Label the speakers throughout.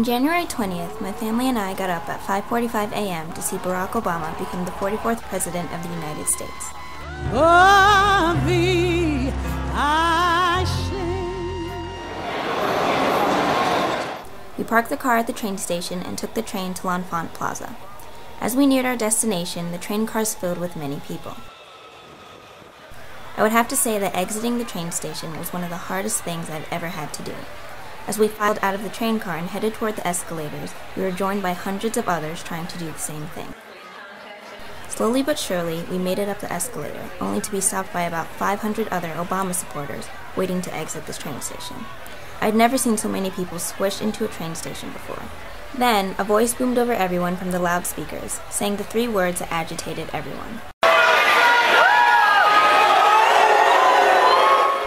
Speaker 1: On January 20th, my family and I got up at 5:45 a.m. to see Barack Obama become the 44th President of the United States. We parked the car at the train station and took the train to L'Enfant Plaza. As we neared our destination, the train cars filled with many people. I would have to say that exiting the train station was one of the hardest things I've ever had to do. As we filed out of the train car and headed toward the escalators, we were joined by hundreds of others trying to do the same thing. Slowly but surely, we made it up the escalator, only to be stopped by about 500 other Obama supporters waiting to exit this train station. I'd never seen so many people squished into a train station before. Then, a voice boomed over everyone from the loudspeakers, saying the three words that agitated everyone.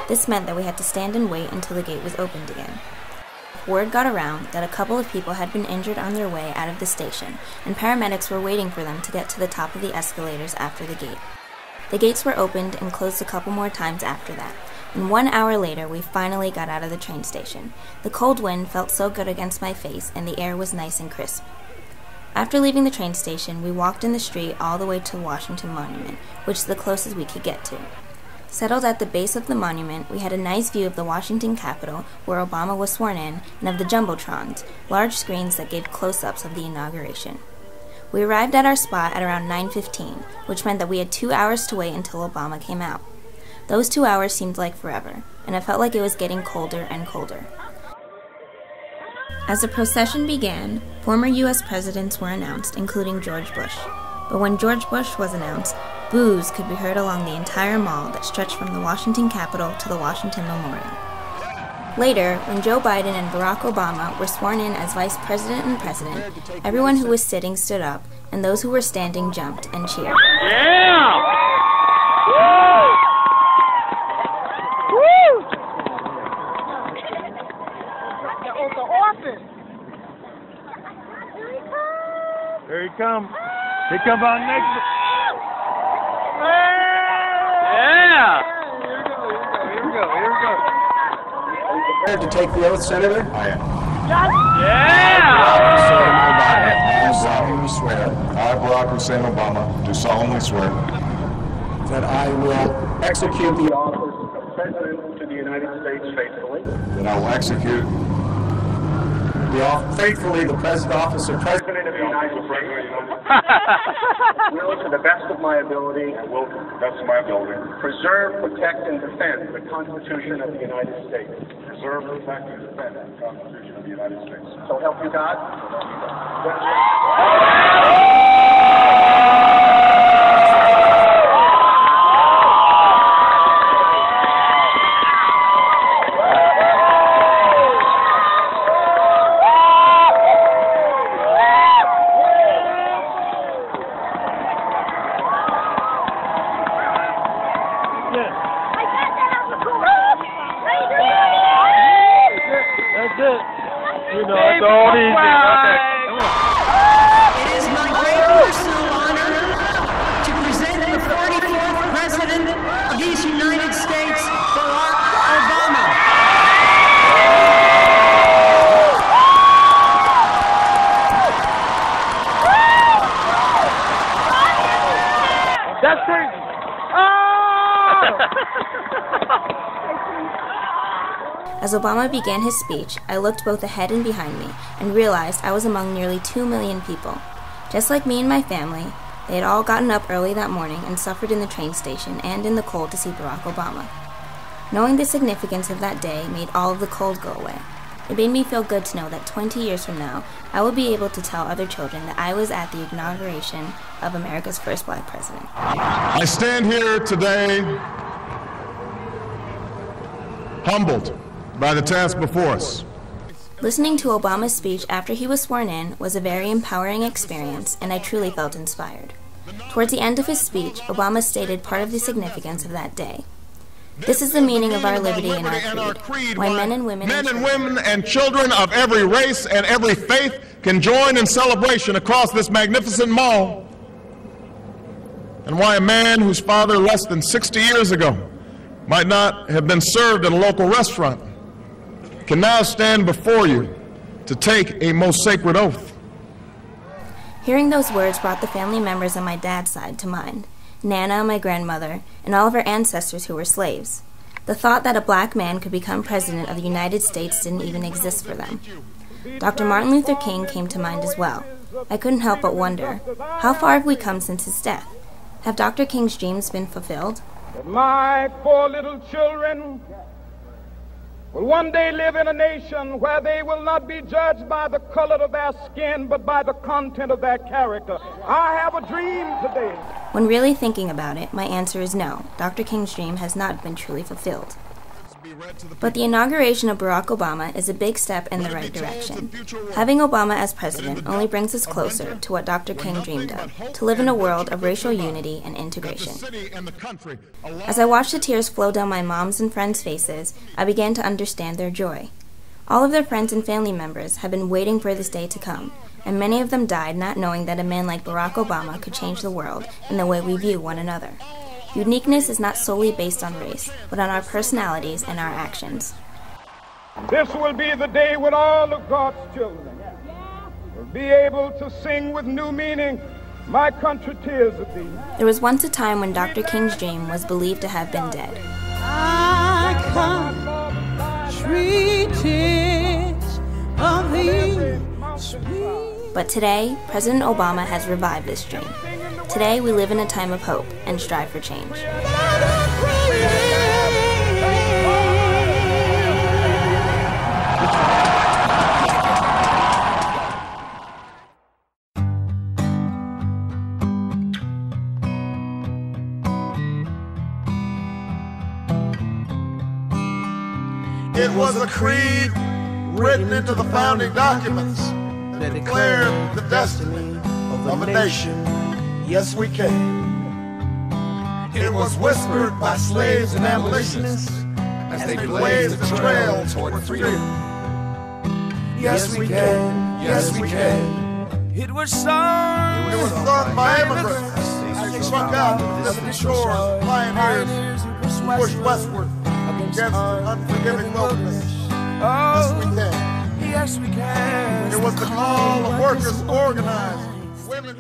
Speaker 1: This meant that we had to stand and wait until the gate was opened again. Word got around that a couple of people had been injured on their way out of the station, and paramedics were waiting for them to get to the top of the escalators after the gate. The gates were opened and closed a couple more times after that, and 1 hour later we finally got out of the train station. The cold wind felt so good against my face, and the air was nice and crisp. After leaving the train station, we walked in the street all the way to Washington Monument, which is the closest we could get to. Settled at the base of the monument, we had a nice view of the Washington Capitol, where Obama was sworn in, and of the Jumbotrons, large screens that gave close-ups of the inauguration. We arrived at our spot at around 9:15, which meant that we had 2 hours to wait until Obama came out. Those 2 hours seemed like forever, and it felt like it was getting colder and colder. As the procession began, former U.S. presidents were announced, including George Bush. But when George Bush was announced, boos could be heard along the entire mall that stretched from the Washington Capitol to the Washington Memorial. Later, when Joe Biden and Barack Obama were sworn in as Vice President and President, everyone who was sitting stood up, and those who were standing jumped and cheered.
Speaker 2: Yeah! Woo! Woo! The office. Here he comes. He comes on next. Yeah! Here we go.
Speaker 3: Prepared to take the oath, Senator? I am.
Speaker 2: Yeah!
Speaker 3: I solemnly swear. I, Barack Hussein Obama, do solemnly swear that I will execute the office of President of the United States faithfully. That I will execute faithfully the office of President of the United States. Will, to the best of my ability, preserve, protect, and defend the Constitution of the United States. Preserve, protect, and defend the Constitution of the United States. So help you God.
Speaker 2: It's all easy.
Speaker 4: It is my great personal honor to present the 44th President of these United States, Barack Obama.
Speaker 2: That's crazy.
Speaker 1: As Obama began his speech, I looked both ahead and behind me and realized I was among nearly 2 million people. Just like me and my family, they had all gotten up early that morning and suffered in the train station and in the cold to see Barack Obama. Knowing the significance of that day made all of the cold go away. It made me feel good to know that 20 years from now, I will be able to tell other children that I was at the inauguration of America's first black president.
Speaker 3: I stand here today humbled by the task before us.
Speaker 1: Listening to Obama's speech after he was sworn in was a very empowering experience, and I truly felt inspired. Towards the end of his speech, Obama stated part of the significance of that day. This is the meaning of our liberty and our creed, why men and women
Speaker 3: and children of every race and every faith can join in celebration across this magnificent mall, and why a man whose father less than 60 years ago might not have been served in a local restaurant can now stand before you to take a most sacred oath.
Speaker 1: Hearing those words brought the family members on my dad's side to mind, Nana, my grandmother, and all of our ancestors who were slaves. The thought that a black man could become president of the United States didn't even exist for them. Dr. Martin Luther King came to mind as well. I couldn't help but wonder, how far have we come since his death? Have Dr. King's dreams been fulfilled?
Speaker 5: My 4 little children will one day live in a nation where they will not be judged by the color of their skin, but by the content of their character. I have a dream today.
Speaker 1: When really thinking about it, my answer is no. Dr. King's dream has not been truly fulfilled. But the inauguration of Barack Obama is a big step in the right direction. Having Obama as president only brings us closer to what Dr. King dreamed of, to live in a world of racial unity and integration. As I watched the tears flow down my mom's and friends' faces, I began to understand their joy. All of their friends and family members have been waiting for this day to come, and many of them died not knowing that a man like Barack Obama could change the world and the way we view one another. Uniqueness is not solely based on race, but on our personalities and our actions.
Speaker 5: This will be the day when all of God's children will be able to sing with new meaning, "My country, 'tis of thee."
Speaker 1: There was once a time when Dr. King's dream was believed to have been dead.
Speaker 4: My country, 'tis of thee, sweet.
Speaker 1: But today, President Obama has revived this dream. Today, we live in a time of hope and strive for change.
Speaker 3: It was a creed written into the founding documents that declared the destiny of a nation. Yes, we can. It was whispered by slaves and abolitionists as they blazed the trail toward freedom. Yes, we can. Yes, we can.
Speaker 6: It was sung
Speaker 3: by immigrants as they struck out to the distant shores, pioneers who pushed westward against the unforgiving wilderness. Yes, we can.
Speaker 6: Yes, we can.
Speaker 3: It was the call of workers organized, women